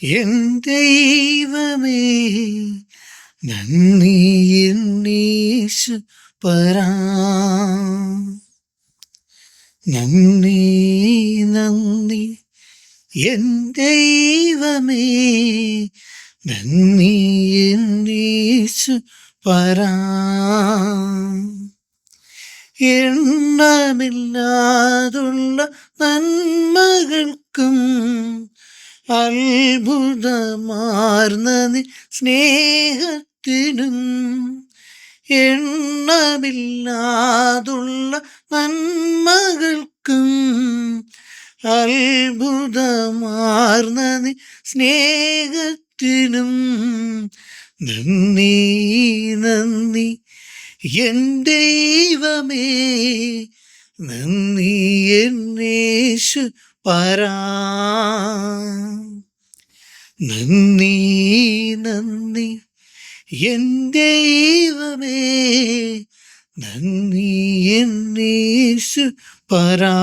N ദൈവമേ നന്ദി എന്നീശു പരാ നന്ദി നന്ദി എൻ ദൈവമേ നന്ദി എന്നീശു പരാ എണ്ണമില്ലാതുള്ള നന്മകൾക്കും അത്ഭുതമാർന്ന നീ സ്നേഹത്തിനും എണ്ണമില്ലാതുള്ള നന്മകൾക്കും അത്ഭുതമാർന്ന നീ സ്നേഹത്തിനും നന്ദി നന്ദി എൻ ദൈവമേ നന്ദി എന്നേശു പരാ നന്ദി നന്ദി എൻ ദൈവമേ നന്ദി എന്നേശു പരാ.